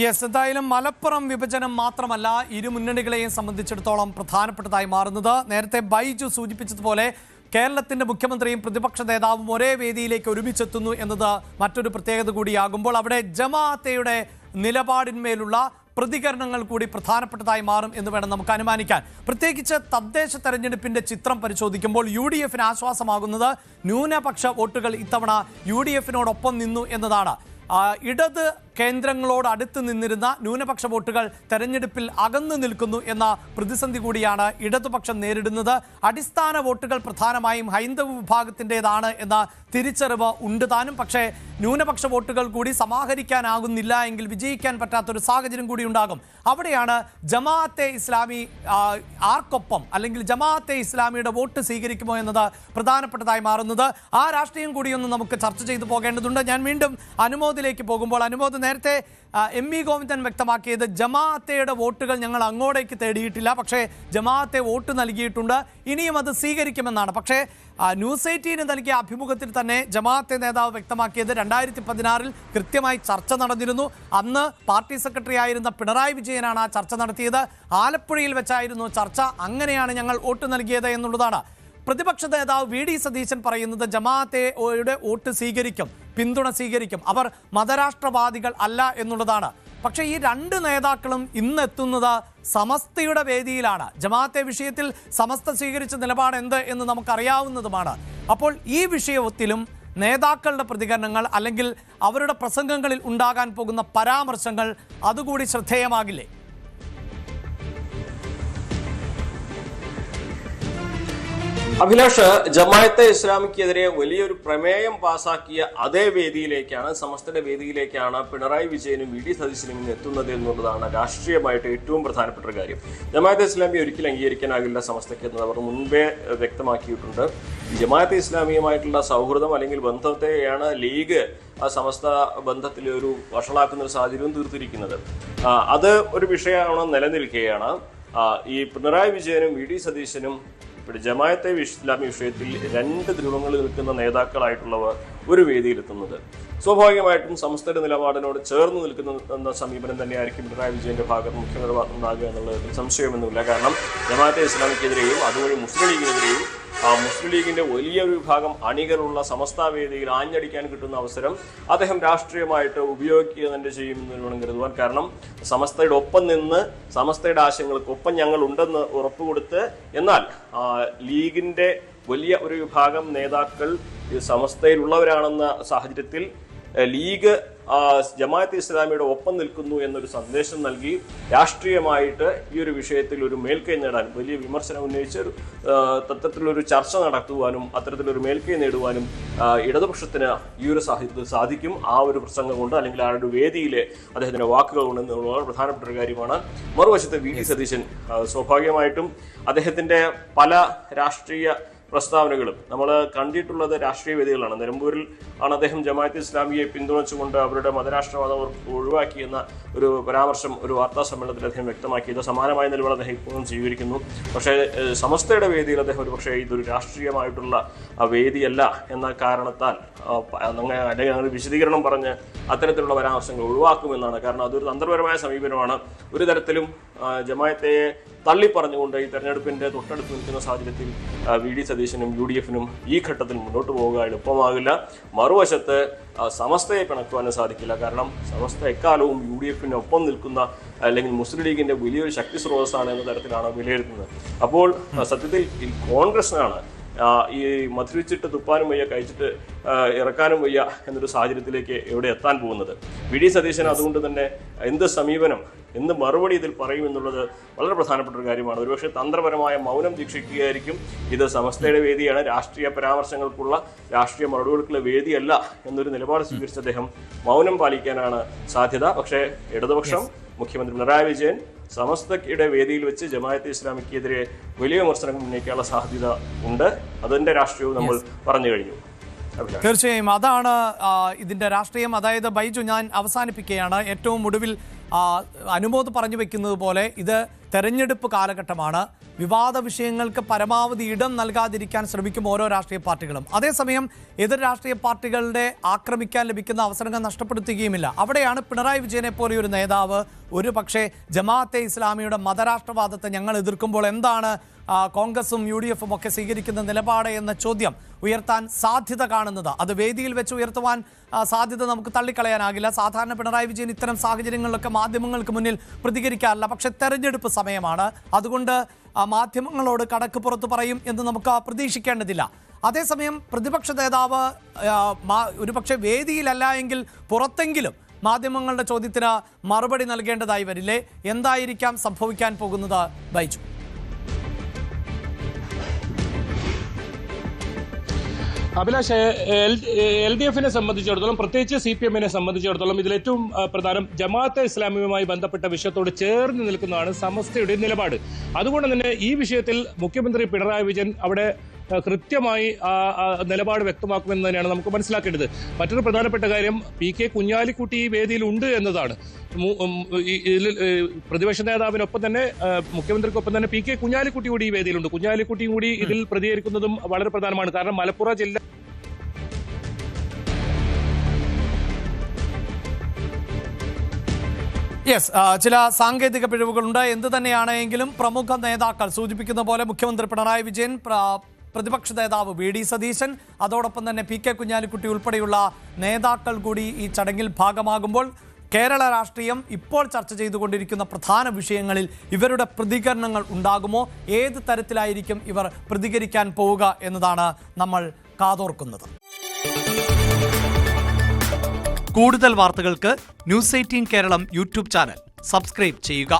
Yes, എന്തായാലും മലപ്പുറം വിഭജനം മാത്രമല്ല ഇരു മുന്നണികളെയും സംബന്ധിച്ചിടത്തോളം പ്രധാനപ്പെട്ടതായി മാറുന്നത്. നേരത്തെ ബൈജു സൂചിപ്പിച്ചതുപോലെ കേരളത്തിന്റെ മുഖ്യമന്ത്രിയും പ്രതിപക്ഷ നേതാവും ഒരേ വേദിയിലേക്ക് ഒരുമിച്ചെത്തുന്നു എന്നത് മറ്റൊരു പ്രത്യേകത കൂടിയാകുമ്പോൾ അവിടെ ജമാഅത്തയുടെ നിലപാടിന്മേലുള്ള പ്രതികരണങ്ങൾ കൂടി പ്രധാനപ്പെട്ടതായി മാറും എന്ന് വേണം നമുക്ക് അനുമാനിക്കാൻ. പ്രത്യേകിച്ച് തദ്ദേശ തെരഞ്ഞെടുപ്പിന്റെ ചിത്രം പരിശോധിക്കുമ്പോൾ UDF ആശ്വാസമാകുന്നത് ന്യൂനപക്ഷ വോട്ടുകൾ ഇത്തവണ UDF നിന്നു എന്നതാണ്. ഇടത് കേന്ദ്രങ്ങളോട് അടുത്ത് നിന്നിരുന്ന ന്യൂനപക്ഷ വോട്ടുകൾ തെരഞ്ഞെടുപ്പിൽ അകന്നു നിൽക്കുന്നു എന്ന പ്രതിസന്ധി കൂടിയാണ് ഇടതുപക്ഷം നേരിടുന്നത്. അടിസ്ഥാന വോട്ടുകൾ പ്രധാനമായും ഹൈന്ദവ വിഭാഗത്തിൻ്റെതാണ് എന്ന തിരിച്ചറിവ് ഉണ്ട് താനും. പക്ഷേ ന്യൂനപക്ഷ വോട്ടുകൾ കൂടി സമാഹരിക്കാനാകുന്നില്ല എങ്കിൽ വിജയിക്കാൻ പറ്റാത്തൊരു സാഹചര്യം കൂടി ഉണ്ടാകും. അവിടെയാണ് ജമാഅത്തെ ഇസ്ലാമി ആർക്കൊപ്പം അല്ലെങ്കിൽ ജമാഅത്തെ ഇസ്ലാമിയുടെ വോട്ട് സ്വീകരിക്കുമോ എന്നത് പ്രധാനപ്പെട്ടതായി മാറുന്നത്. ആ രാഷ്ട്രീയം കൂടിയൊന്ന് നമുക്ക് ചർച്ച ചെയ്തു പോകേണ്ടതുണ്ട്. ഞാൻ വീണ്ടും അനുമോദിലേക്ക് പോകുമ്പോൾ, അനുമോദ് നേരത്തെ MV ഗോവിന്ദൻ വ്യക്തമാക്കിയത് ജമാഅത്തയുടെ വോട്ടുകൾ ഞങ്ങൾ അങ്ങോട്ടേക്ക് തേടിയിട്ടില്ല, പക്ഷേ ജമാഅത്തെ വോട്ട് നൽകിയിട്ടുണ്ട്, ഇനിയും അത് സ്വീകരിക്കുമെന്നാണ്. പക്ഷേ ന്യൂസ് 18 നൽകിയ അഭിമുഖത്തിൽ തന്നെ ജമാഅത്തെ നേതാവ് വ്യക്തമാക്കിയത് 2016 കൃത്യമായി ചർച്ച നടന്നിരുന്നു. അന്ന് പാർട്ടി സെക്രട്ടറി ആയിരുന്ന പിണറായി വിജയനാണ് ആ ചർച്ച നടത്തിയത്. ആലപ്പുഴയിൽ വെച്ചായിരുന്നു ചർച്ച. അങ്ങനെയാണ് ഞങ്ങൾ വോട്ട് നൽകിയത് എന്നുള്ളതാണ്. പ്രതിപക്ഷ നേതാവ് VD സതീശൻ പറയുന്നത് ജമാഅത്തയുടെ വോട്ട് സ്വീകരിക്കും, പിന്തുണ സ്വീകരിക്കും, അവർ മതരാഷ്ട്രവാദികൾ അല്ല എന്നുള്ളതാണ്. പക്ഷേ ഈ രണ്ട് നേതാക്കളും ഇന്നെത്തുന്നത് സമസ്തയുടെ വേദിയിലാണ്. ജമാഅത്തെ വിഷയത്തിൽ സമസ്ത സ്വീകരിച്ച നിലപാട് എന്ത് എന്ന് നമുക്കറിയാവുന്നതുമാണ്. അപ്പോൾ ഈ വിഷയത്തിലും നേതാക്കളുടെ പ്രതികരണങ്ങൾ അല്ലെങ്കിൽ അവരുടെ പ്രസംഗങ്ങളിൽ ഉണ്ടാകാൻ പോകുന്ന പരാമർശങ്ങൾ അതുകൂടി ശ്രദ്ധേയമാകില്ലേ? അഭിലാഷ്, ജമാഅത്തെ ഇസ്ലാമിക്കെതിരെ വലിയൊരു പ്രമേയം പാസാക്കിയ അതേ വേദിയിലേക്കാണ്, സമസ്തയുടെ വേദിയിലേക്കാണ് പിണറായി വിജയനും VD സതീശനും ഇന്ന് എത്തുന്നത് എന്നുള്ളതാണ് രാഷ്ട്രീയമായിട്ട് ഏറ്റവും പ്രധാനപ്പെട്ട ഒരു കാര്യം. ജമാഅത്തെ ഇസ്ലാമിയെ ഒരിക്കലും അംഗീകരിക്കാനാകില്ല സമസ്തയ്ക്ക് എന്ന് അവർ മുൻപേ വ്യക്തമാക്കിയിട്ടുണ്ട്. ജമാഅത്തെ ഇസ്ലാമിയുമായിട്ടുള്ള സൗഹൃദം അല്ലെങ്കിൽ ബന്ധത്തെയാണ് ലീഗ് ആ സമസ്ത ബന്ധത്തിൽ ഒരു വഷളാക്കുന്ന ഒരു സാഹചര്യവും തീർത്തിരിക്കുന്നത്. അത് ഒരു വിഷയമാണ് നിലനിൽക്കുകയാണ്. ഈ പിണറായി വിജയനും VD സതീശനും ജമാഅത്തെ ഇസ്ലാമി വിഷയത്തിൽ രണ്ട് ധ്രുവങ്ങളിൽ നിൽക്കുന്ന നേതാക്കളായിട്ടുള്ളവർ ഒരു വേദിയിലെത്തുന്നത് സ്വാഭാവികമായിട്ടും സമസ്തയുടെ നിലപാടിനോട് ചേർന്ന് നിൽക്കുന്ന സമീപനം തന്നെയായിരിക്കും പിണറായി വിജയന്റെ ഭാഗത്ത് മുഖ്യമന്ത്രി ഭാഗത്തുണ്ടാകുക എന്നുള്ളതിൽ സംശയമൊന്നുമില്ല. കാരണം ജമാഅത്തെ ഇസ്ലാമിക്കെതിരെയും അതുവഴി മുസ്ലിം ലീഗിനെതിരെയും മുസ്ലിം ലീഗിന്റെ വലിയൊരു വിഭാഗം അണികളുള്ള സമസ്ത വേദിയിൽ ആഞ്ഞടിക്കാൻ കിട്ടുന്ന അവസരം അദ്ദേഹം രാഷ്ട്രീയമായിട്ട് ഉപയോഗിക്കുക തന്നെ ചെയ്യുമെന്ന് വേണം കരുതുവാൻ. കാരണം സമസ്തയുടെ ഒപ്പം നിന്ന് സമസ്തയുടെ ആശയങ്ങൾക്കൊപ്പം ഞങ്ങൾ ഉണ്ടെന്ന് ഉറപ്പുകൊടുത്ത്, എന്നാൽ ലീഗിന്റെ വലിയ ഒരു വിഭാഗം നേതാക്കൾ സമസ്തയിലുള്ളവരാണെന്ന സാഹചര്യത്തിൽ ലീഗ് ജമാഅത്തെ ഇസ്ലാമിയുടെ ഒപ്പം നിൽക്കുന്നു എന്നൊരു സന്ദേശം നൽകി രാഷ്ട്രീയമായിട്ട് ഈ ഒരു വിഷയത്തിൽ ഒരു മേൽക്കൈ നേടാൻ വലിയ വിമർശനം ഉന്നയിച്ച് തരത്തിലൊരു ചർച്ച നടത്തുവാനും അത്തരത്തിലൊരു മേൽക്കൈ നേടുവാനും ഇടതുപക്ഷത്തിന് ഈ ഒരു സാഹചര്യത്തിൽ സാധിക്കും. ആ ഒരു പ്രസംഗം കൊണ്ട് അല്ലെങ്കിൽ ആ ഒരു വേദിയിലെ അദ്ദേഹത്തിന്റെ വാക്കുകൾ കൊണ്ട് എന്നുള്ളത് പ്രധാനപ്പെട്ട ഒരു കാര്യമാണ്. മറുവശത്ത് VD സതീശൻ സ്വാഭാവികമായിട്ടും അദ്ദേഹത്തിന്റെ പല രാഷ്ട്രീയ പ്രസ്താവനകളും നമ്മൾ കണ്ടിട്ടുള്ളത് രാഷ്ട്രീയ വേദികളാണ്. നിലമ്പൂരിൽ ആണ് അദ്ദേഹം ജമാഅത്തെ ഇസ്ലാമിയെ പിന്തുണച്ചുകൊണ്ട് അവരുടെ മതരാഷ്ട്രവാദം സ്വീകരിക്കുന്ന ഒരു പരാമർശം ഒരു വാർത്താ സമ്മേളനത്തിൽ അദ്ദേഹം വ്യക്തമാക്കിയത്. സമാനമായ നിലപാട് അദ്ദേഹം ഇപ്പോഴും സ്വീകരിക്കുന്നു. പക്ഷേ സമസ്തയുടെ വേദിയിൽ അദ്ദേഹം ഒരു പക്ഷേ ഇതൊരു രാഷ്ട്രീയമായിട്ടുള്ള വേദിയല്ല എന്ന കാരണത്താൽ അല്ലെങ്കിൽ വിശദീകരണം പറഞ്ഞ് അത്തരത്തിലുള്ള പരാമർശങ്ങൾ ഒഴിവാക്കുമെന്നാണ്. കാരണം അതൊരു തന്ത്രപരമായ സമീപനമാണ്. ഒരു തരത്തിലും ജമാഅത്തെ തള്ളിപ്പറഞ്ഞുകൊണ്ട് ഈ തെരഞ്ഞെടുപ്പിന്റെ തൊട്ടടുത്ത് നിൽക്കുന്ന സാഹചര്യത്തിൽ VD സതീശനും UDF-നും ഈ ഘട്ടത്തിൽ മുന്നോട്ട് പോവുക എളുപ്പമാകില്ല. മറുവശത്ത് സമസ്തയെ പിണക്കുവാനും സാധിക്കില്ല. കാരണം സമസ്ത എക്കാലവും UDF-നൊപ്പം നിൽക്കുന്ന അല്ലെങ്കിൽ മുസ്ലിം ലീഗിന്റെ വലിയൊരു ശക്തി സ്രോതസ്സാണ് എന്ന തരത്തിലാണ് വിലയിരുത്തുന്നത്. അപ്പോൾ സത്യത്തിൽ കോൺഗ്രസിനാണ് ഈ മധുരിച്ചിട്ട് തുപ്പാനും വയ്യ, കഴിച്ചിട്ട് ഇറക്കാനും വയ്യ എന്നൊരു സാഹചര്യത്തിലേക്ക് എവിടെ എത്താൻ പോകുന്നത്. VD സതീശൻ അതുകൊണ്ട് തന്നെ എന്ത് സമീപനം, എന്ത് മറുപടി ഇതിൽ പറയുമെന്നുള്ളത് വളരെ പ്രധാനപ്പെട്ട ഒരു കാര്യമാണ്. ഒരുപക്ഷെ തന്ത്രപരമായ മൗനം ദീക്ഷിക്കുകയായിരിക്കും. ഇത് സമസ്തയുടെ വേദിയാണ്, രാഷ്ട്രീയ പരാമർശങ്ങൾക്കുള്ള രാഷ്ട്രീയ മറുപടികൾക്കുള്ള വേദിയല്ല എന്നൊരു നിലപാട് സ്വീകരിച്ച അദ്ദേഹം മൗനം പാലിക്കാനാണ് സാധ്യത. പക്ഷേ ഇടതുപക്ഷം, മുഖ്യമന്ത്രി പിണറായി വിജയൻ സമസ്തയുടെ വേദിയിൽ വെച്ച് ജമാഅത്തെ ഇസ്ലാമിക്കെതിരെ വലിയ വിമർശനങ്ങൾ ഉന്നയിക്കാനുള്ള സാധ്യത ഉണ്ട്. അതിന്റെ രാഷ്ട്രീയവും നമ്മൾ പറഞ്ഞു കഴിഞ്ഞു. തീർച്ചയായും അതാണ് ഇതിന്റെ രാഷ്ട്രീയം. അതായത് ബൈജു, ഞാൻ അവസാനിപ്പിക്കുകയാണ്. ഏറ്റവും ഒടുവിൽ അനുമോദ് പറഞ്ഞു വെക്കുന്നത് പോലെ ഇത് തെരഞ്ഞെടുപ്പ് കാലഘട്ടമാണ്. വിവാദ വിഷയങ്ങൾക്ക് പരമാവധി ഇടം നൽകാതിരിക്കാൻ ശ്രമിക്കും ഓരോ രാഷ്ട്രീയ പാർട്ടികളും. അതേസമയം എതിർ രാഷ്ട്രീയ പാർട്ടികളുടെ ആക്രമിക്കാൻ ലഭിക്കുന്ന അവസരങ്ങൾ നഷ്ടപ്പെടുത്തുകയുമില്ല. അവിടെയാണ് പിണറായി വിജയനെ പോലെ ഒരു നേതാവ് ഒരു പക്ഷേ ജമാഅത്തെ ഇസ്ലാമിയുടെ മതരാഷ്ട്രവാദത്തെ ഞങ്ങൾ എതിർക്കുമ്പോൾ എന്താണ് കോൺഗ്രസും UDF ഒക്കെ സ്വീകരിക്കുന്ന നിലപാട് എന്ന ചോദ്യം ഉയർത്താൻ സാധ്യത കാണുന്നത്. അത് വേദിയിൽ വെച്ച് ഉയർത്തുവാൻ സാധ്യത നമുക്ക് തള്ളിക്കളയാനാകില്ല. സാധാരണ പിണറായി വിജയൻ ഇത്തരം സാഹചര്യങ്ങളിലൊക്കെ മാധ്യമങ്ങൾക്ക് മുന്നിൽ പ്രതികരിക്കാറില്ല. പക്ഷെ തെരഞ്ഞെടുപ്പ് സമയമാണ്, അതുകൊണ്ട് മാധ്യമങ്ങളോട് കടക്ക് പുറത്ത് പറയും എന്ന് നമുക്ക് പ്രതീക്ഷിക്കേണ്ടതില്ല. അതേസമയം പ്രതിപക്ഷ നേതാവ് ഒരുപക്ഷെ വേദിയിലല്ല എങ്കിൽ പുറത്തെങ്കിലും മാധ്യമങ്ങളുടെ ചോദ്യത്തിന് മറുപടി നൽകേണ്ടതായി വരില്ലേ? എന്തായിരിക്കാം സംഭവിക്കാൻ പോകുന്നത് ബൈജു? അഭിലാഷ്, LDF-നെ സംബന്ധിച്ചിടത്തോളം, പ്രത്യേകിച്ച് CPM-നെ സംബന്ധിച്ചിടത്തോളം ഇതിലേറ്റവും പ്രധാനം ജമാഅത്തെ ഇസ്ലാമിയുമായി ബന്ധപ്പെട്ട വിഷയത്തോട് ചേർന്ന് നിൽക്കുന്നതാണ് സമസ്തയുടെ നിലപാട്. അതുകൊണ്ട് തന്നെ ഈ വിഷയത്തിൽ മുഖ്യമന്ത്രി പിണറായി വിജയൻ അവിടെ കൃത്യമായി നിലപാട് വ്യക്തമാക്കുമെന്ന് തന്നെയാണ് നമുക്ക് മനസ്സിലാക്കേണ്ടത്. മറ്റൊരു പ്രധാനപ്പെട്ട കാര്യം, PK കുഞ്ഞാലിക്കുട്ടി ഈ വേദിയിൽ ഉണ്ട് എന്നതാണ്. പ്രതിപക്ഷ നേതാവിനൊപ്പം തന്നെ മുഖ്യമന്ത്രിക്കൊപ്പം തന്നെ PK കുഞ്ഞാലിക്കുട്ടി കൂടി ഈ വേദിയിലുണ്ട്. കുഞ്ഞാലിക്കുട്ടിയും കൂടി ഇതിൽ പ്രതികരിക്കുന്നതും വളരെ പ്രധാനമാണ്. കാരണം മലപ്പുറം ജില്ല ചില സാങ്കേതിക പിഴവുകളുണ്ട്. എന്ത് തന്നെയാണെങ്കിലും പ്രമുഖ നേതാക്കൾ സൂചിപ്പിക്കുന്ന പോലെ മുഖ്യമന്ത്രി പിണറായി വിജയൻ, പ്രതിപക്ഷ നേതാവ് VD സതീശൻ, അതോടൊപ്പം തന്നെ PK കുഞ്ഞാലിക്കുട്ടി ഉൾപ്പെടെയുള്ള നേതാക്കൾ കൂടി ഈ ചടങ്ങിൽ ഭാഗമാകുമ്പോൾ കേരള രാഷ്ട്രീയം ഇപ്പോൾ ചർച്ച ചെയ്തുകൊണ്ടിരിക്കുന്ന പ്രധാന വിഷയങ്ങളിൽ ഇവരുടെ പ്രതികരണങ്ങൾ ഉണ്ടാകുമോ? ഏത് തരത്തിലായിരിക്കും ഇവർ പ്രതികരിക്കാൻ പോവുക എന്നതാണ് നമ്മൾ കാതോർക്കുന്നത്. കൂടുതൽ വാർത്തകൾക്ക് News 18 Keralam YouTube channel subscribe ചെയ്യുക.